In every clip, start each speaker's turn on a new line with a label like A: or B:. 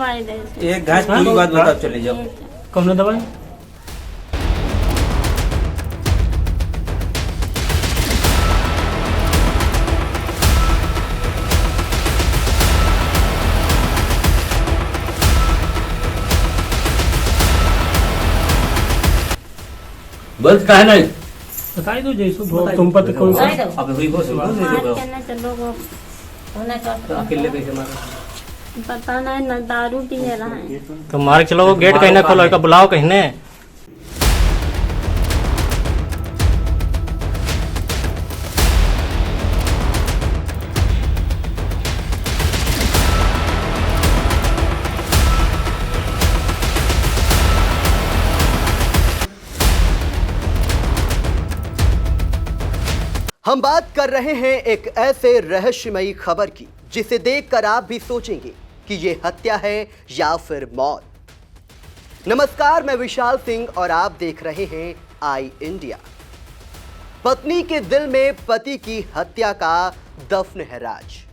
A: दवाई दे।
B: एक घास पूरी बात बताओ, चले जाओ।
C: कौन दवाई?
D: बस का है नहीं
C: बताई दो जैसो तुम पर कोई
B: अब हुई बस
A: मार के न चलो वो
B: अकेले कैसे मारा?
A: पता नहीं न दारू पिए रहे।
C: तो मार के चलो, वो गेट कहीं ना खोलो, का बुलाओ कहीं ने।
E: हम बात कर रहे हैं एक ऐसे रहस्यमयी खबर की जिसे देखकर आप भी सोचेंगे कि ये हत्या है या फिर मौत। नमस्कार, मैं विशाल सिंह और आप देख रहे हैं आई इंडिया। पत्नी के दिल में पति की हत्या का दफन है राज।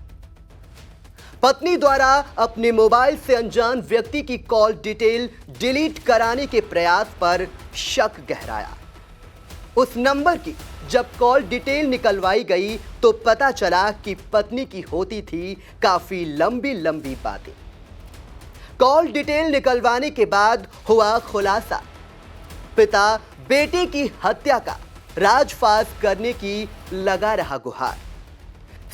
E: पत्नी द्वारा अपने मोबाइल से अनजान व्यक्ति की कॉल डिटेल डिलीट कराने के प्रयास पर शक गहराया। उस नंबर की जब कॉल डिटेल निकलवाई गई तो पता चला कि पत्नी की होती थी काफी लंबी लंबी बातें। कॉल डिटेल निकलवाने के बाद हुआ खुलासा। पिता बेटे की हत्या का राजफास करने की लगा रहा गुहार।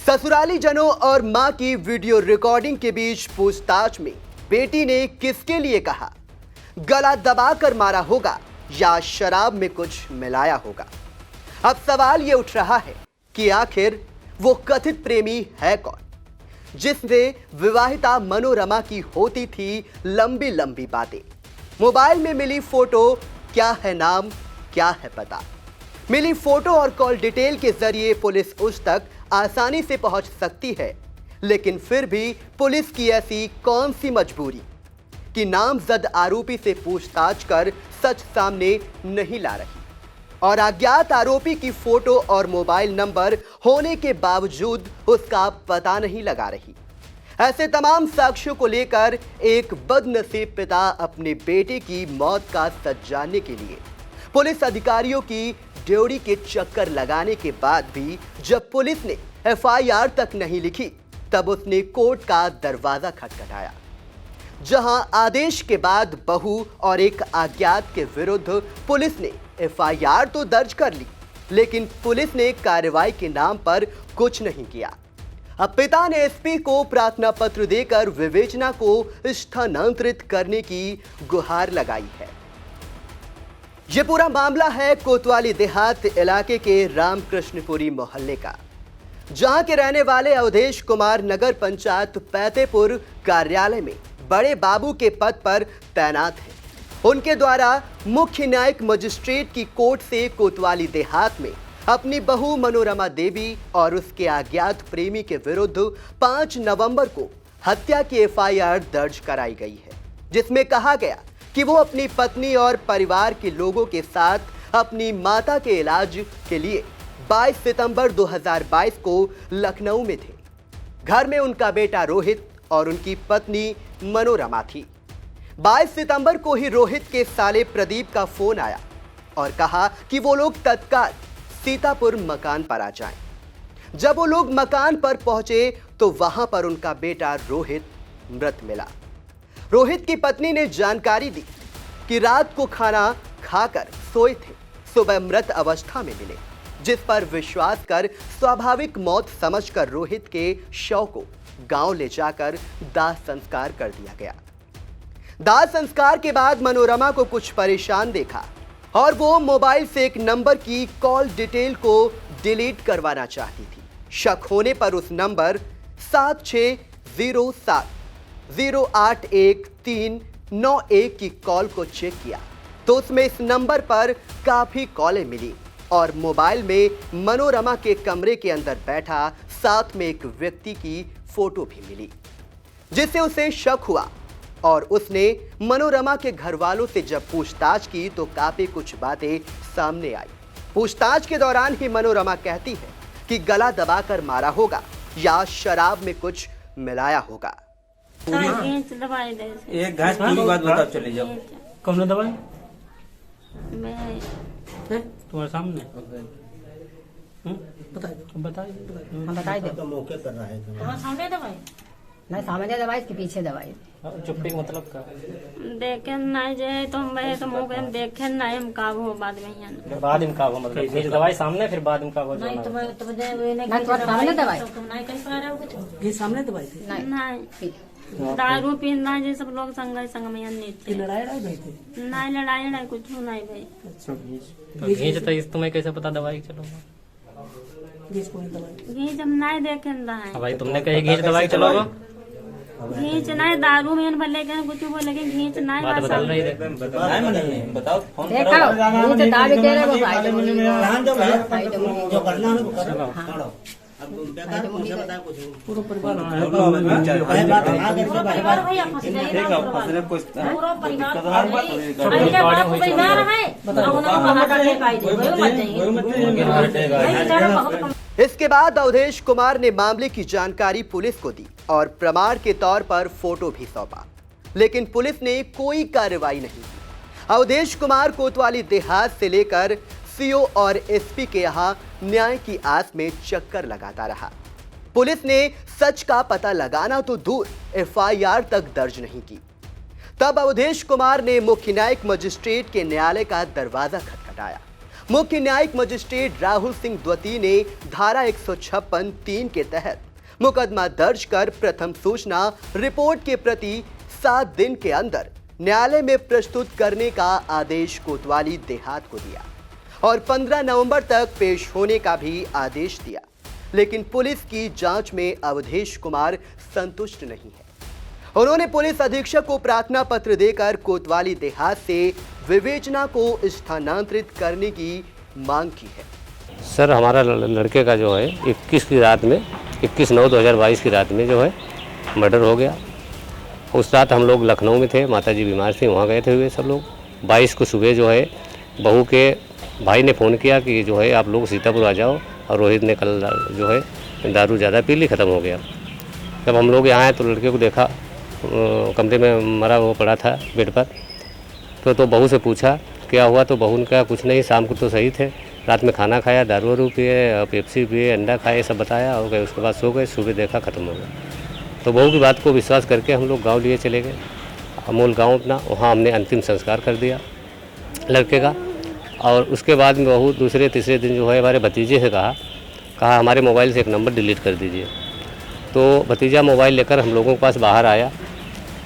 E: ससुराली जनों और मां की वीडियो रिकॉर्डिंग के बीच पूछताछ में बेटी ने किसके लिए कहा, गला दबाकर मारा होगा या शराब में कुछ मिलाया होगा। अब सवाल यह उठ रहा है कि आखिर वो कथित प्रेमी है कौन, जिसने विवाहिता मनोरमा की होती थी लंबी लंबी बातें। मोबाइल में मिली फोटो, क्या है नाम, क्या है पता। मिली फोटो और कॉल डिटेल के जरिए पुलिस उस तक आसानी से पहुंच सकती है, लेकिन फिर भी पुलिस की ऐसी कौन सी मजबूरी कि नामजद आरोपी से पूछताछ कर सच सामने नहीं ला रही और अज्ञात आरोपी की फोटो और मोबाइल नंबर होने के बावजूद उसका पता नहीं लगा रही। ऐसे तमाम साक्ष्यों को लेकर एक बदनसीब पिता अपने बेटे की मौत का सच जानने के लिए पुलिस अधिकारियों की ड्योढ़ी के चक्कर लगाने के बाद भी जब पुलिस ने एफआईआर तक नहीं लिखी, तब उसने कोर्ट का दरवाजा खटखटाया, जहां आदेश के बाद बहू और एक अज्ञात के विरुद्ध पुलिस ने एफआईआर तो दर्ज कर ली, लेकिन पुलिस ने कार्रवाई के नाम पर कुछ नहीं किया। अब पिता ने एसपी को प्रार्थना पत्र देकर विवेचना को स्थानांतरित करने की गुहार लगाई है। यह पूरा मामला है कोतवाली देहात इलाके के रामकृष्णपुरी मोहल्ले का, जहां के रहने वाले अवधेश कुमार नगर पंचायत पैतेपुर कार्यालय में बड़े बाबू के पद पर तैनात हैं। उनके द्वारा मुख्य न्यायिक मजिस्ट्रेट की कोर्ट से कोतवाली देहात में अपनी बहू मनोरमा देवी और उसके अज्ञात प्रेमी के विरुद्ध 5 नवंबर को हत्या की एफआईआर दर्ज कराई गई है, जिसमें कहा गया कि वो अपनी पत्नी और परिवार के लोगों के साथ अपनी माता के इलाज के लिए 22 सितंबर 2022 को लखनऊ में थे। घर में उनका बेटा रोहित और उनकी पत्नी मनोरमा थी। 22 सितंबर को ही रोहित के साले प्रदीप का फोन आया और कहा कि वो लोग तत्काल सीतापुर मकान पर आ जाएं। जब वो लोग मकान पर पहुंचे तो वहां पर उनका बेटा रोहित मृत मिला। रोहित की पत्नी ने जानकारी दी कि रात को खाना खाकर सोए थे, सुबह मृत अवस्था में मिले, जिस पर विश्वास कर स्वाभाविक मौत समझकर रोहित के शव को गांव ले जाकर दाह संस्कार कर दिया गया। दाह संस्कार के बाद मनोरमा को कुछ परेशान देखा और वो मोबाइल से एक नंबर की कॉल डिटेल को डिलीट करवाना चाहती थी। शक होने पर उस नंबर 7607-081-391 की कॉल को चेक किया तो उसमें इस नंबर पर काफी कॉलें मिली और मोबाइल में मनोरमा के कमरे के अंदर बैठा साथ में एक व्यक्ति की फोटो भी मिली, जिससे उसे शक हुआ और उसने मनोरमा के घर वालों से जब पूछताछ की तो काफी कुछ बातें सामने आई। पूछताछ के दौरान ही मनोरमा कहती है कि गला दबाकर मारा होगा या शराब में कुछ मिलाया होगा।
A: खींच दवाई दे से।
B: एक घास पूरी बात बताओ चले जाओ।
C: कौन दवाई
A: मैं
C: तुम्हारे सामने बताइए
F: हम बताई दे
G: हाँ सामने दवाई
F: नहीं सामने दवाई के पीछे दवाई
C: चुप्पी का मतलब का
A: देखे नहीं जे तो हम तो मुँह के हम देखे नहीं हम काबू हो बाद में यहाँ
C: बाद में का हो मतलब बीच दवाई सामने फिर बाद में का हो
G: नहीं
C: जाना
G: तो नहीं
F: नहीं, तुम्हारे सामने दवाई?
G: तुम नहीं कहीं पा रहे हो कुछ
H: ये सामने दवाई थी
A: नहीं दारू पीना जे सब लोग संग में यहाँ नीचे
H: लड़ाई भाई थे
A: नहीं लड़ाई नहीं कुछ नहीं भाई।
C: तो घींच तो इस तुम्हें कैसे पता दवाई चलो
H: बीच पूरी दवाई
A: घींच हम नहीं देखे रहे
C: भाई तुमने कही घींच दवाई चलोगे
A: घींच नहीं दारू में भले के कुछ बोले कि घींच नहीं
C: बात बदल रही है
B: बताए नहीं बताओ फोन
F: देखो मुझे दावे कह रहे वो भाई
H: जो करना है वो करो
F: हाँ।
H: पूरा परिवार
G: परिवार भैया फंस जाइए ना पूरा परिवार परिवार है
E: इसके बाद अवधेश कुमार ने मामले की जानकारी पुलिस को दी और प्रमाण के तौर पर फोटो भी सौंपा, लेकिन पुलिस ने कोई कार्रवाई नहीं की। अवधेश कुमार कोतवाली देहात से लेकर सीओ और एसपी के यहां न्याय की आस में चक्कर लगाता रहा। पुलिस ने सच का पता लगाना तो दूर एफआईआर तक दर्ज नहीं की। तब अवधेश कुमार ने मुख्य न्यायिक मजिस्ट्रेट के न्यायालय का दरवाजा खटखटाया। मुख्य न्यायिक मजिस्ट्रेट राहुल सिंह द्वितीय ने धारा 156(3) के तहत मुकदमा दर्ज कर प्रथम सूचना रिपोर्ट के प्रति 7 दिन के अंदर न्यायालय में प्रस्तुत करने का आदेश कोतवाली देहात को दिया और 15 नवंबर तक पेश होने का भी आदेश दिया, लेकिन पुलिस की जांच में अवधेश कुमार संतुष्ट नहीं है। उन्होंने पुलिस अधीक्षक को प्रार्थना पत्र देकर कोतवाली देहात से विवेचना को स्थानांतरित करने की मांग की है।
D: सर हमारा लड़के का जो है 21 की रात में 21/9/2022 की रात में जो है मर्डर हो गया। उस रात हम लोग लखनऊ में थे, माताजी बीमार थी, वहाँ गए थे हुए सब लोग। 22 को सुबह जो है बहू के भाई ने फ़ोन किया कि जो है आप लोग सीतापुर आ जाओ, और रोहित ने कल जो है दारू ज़्यादा पी ली, ख़त्म हो गया। जब हम लोग यहाँ आए तो लड़के को देखा कमरे में मरा वो पड़ा था बेड पर। तो बहू से पूछा क्या हुआ, तो बहू ने कहा कुछ नहीं, शाम को तो सही थे, रात में खाना खाया, दारू वारू पिए, पेप्सी पिए, अंडा खाए, सब बताया और गए। उसके बाद सो गए, सुबह देखा ख़त्म हो गया। तो बहू की बात को विश्वास करके हम लोग गाँव लिए चले गए, अमोल गाँव अपना। वहाँ हमने अंतिम संस्कार कर दिया लड़के का। और उसके बाद में बहू दूसरे तीसरे दिन जो है हमारे भतीजे से कहा हमारे मोबाइल से एक नंबर डिलीट कर दीजिए। तो भतीजा मोबाइल लेकर हम लोगों के पास बाहर आया,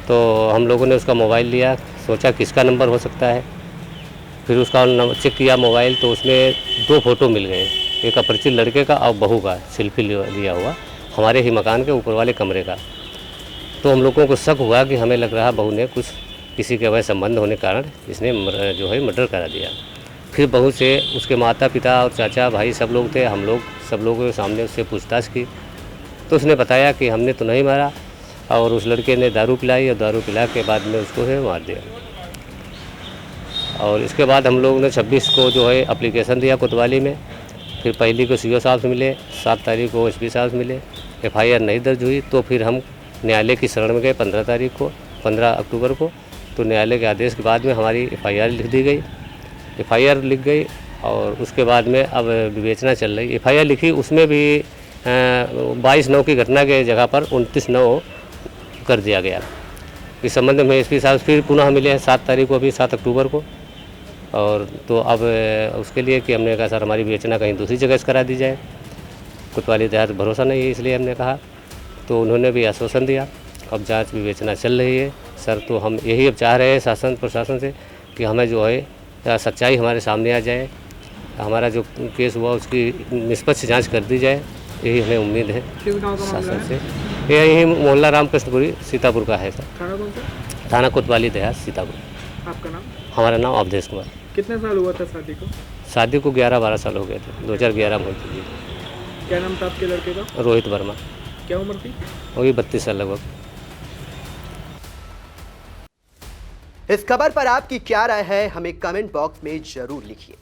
D: तो हम लोगों ने उसका मोबाइल लिया, सोचा किसका नंबर हो सकता है। फिर उसका चेक किया मोबाइल, तो उसमें 2 फ़ोटो मिल गए, एक अपरिचित लड़के का और बहू का सेल्फी लिया हुआ हमारे ही मकान के ऊपर वाले कमरे का। तो हम लोगों को शक हुआ कि हमें लग रहा बहू ने कुछ किसी के वह संबंध होने के कारण इसने जो है मर्डर करा दिया। फिर बहू से उसके माता पिता और चाचा भाई सब लोग थे, हम लोग सब लोगों के सामने उससे पूछताछ की, तो उसने बताया कि हमने तो नहीं मारा, और उस लड़के ने दारू पिलाई और दारू पिला के बाद में उसको है मार दिया। और इसके बाद हम लोगों ने 26 को जो है एप्लीकेशन दिया कोतवाली में। फिर पहली को सीओ साहब से मिले, 7 तारीख को एसपी साहब से मिले, एफआईआर नहीं दर्ज हुई। तो फिर हम न्यायालय की शरण में गए 15 अक्टूबर को। तो न्यायालय के आदेश के बाद में हमारी एफआईआर लिख दी गई, एफआईआर लिख गई। और उसके बाद में अब विवेचना चल रही। एफआईआर लिखी, उसमें भी 22/9 की घटना के जगह पर 29/9 कर दिया गया। इस संबंध में एसपी साहब फिर पुनः मिले हैं 7 तारीख को, अभी 7 अक्टूबर को। और तो अब उसके लिए कि हमने कहा सर हमारी विवेचना कहीं दूसरी जगह से करा दी जाए, कोतवाली देहात भरोसा नहीं है, इसलिए हमने कहा। तो उन्होंने भी आश्वासन दिया। अब जांच विवेचना चल रही है सर। तो हम यही अब चाह रहे हैं शासन प्रशासन से कि हमें जो है सच्चाई हमारे सामने आ जाए, हमारा जो केस हुआ उसकी निष्पक्ष जांच कर दी जाए, यही हमें उम्मीद है शासन से। यही मोहल्ला रामकृष्णपुरी सीतापुर का है सर। थाना कोतवाली देहात सीतापुर।
I: आपका नाम?
D: हमारा नाम अवधेश कुमार।
I: कितने साल हुआ था शादी को?
D: शादी को 11-12 साल हो गए थे, 2011 में हुई थी।
I: क्या नाम था आपके लड़के का?
D: रोहित वर्मा।
I: क्या उम्र थी?
D: वही 32 साल लगभग।
E: इस खबर पर आपकी क्या राय है, हमें कमेंट बॉक्स में जरूर लिखिए।